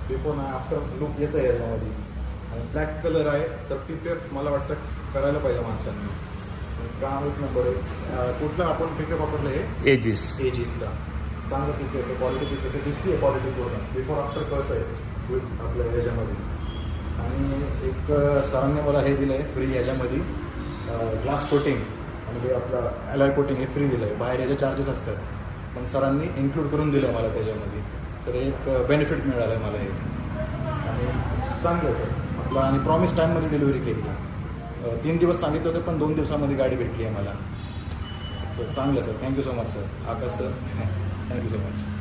Before आणि after look येतं आहे याच्यामध्ये. आणि ब्लॅक कलर आहे तर PPF मला वाटतं करायला पाहिजे माणसांनी. काम एक नंबर आहे. कुठलं आपण PPF वापरलं आहे एजिसचा चांगलं PPF आहे. क्वालिटी PPF दिसते आहे क्वालिटी पूर्ण बिफोर आफ्टर कळतं आहे आपल्या ह्याच्यामध्ये. आणि एक सरांनी मला हे दिलं आहे फ्री ह्याच्यामध्ये ग्लास कोटिंग आणि हे आपलं ॲलॉय कोटिंग हे फ्री दिलं आहे. बाहेर याचे चार्जेस असतात पण सरांनी इन्क्लूड करून दिलं आहे मला त्याच्यामध्ये. तर एक बेनिफिट मिळालं आहे मला हे आणि चांगलं आहे सर आपलं. आणि प्रॉमिस टाईममध्ये डिलिव्हरी केली आहे. 3 दिवस सांगितलं होतं पण 2 दिवसामध्ये गाडी भेटली आहे मला. सर चांगलं sir. Thank you so much sir. Akash sir thank you so much.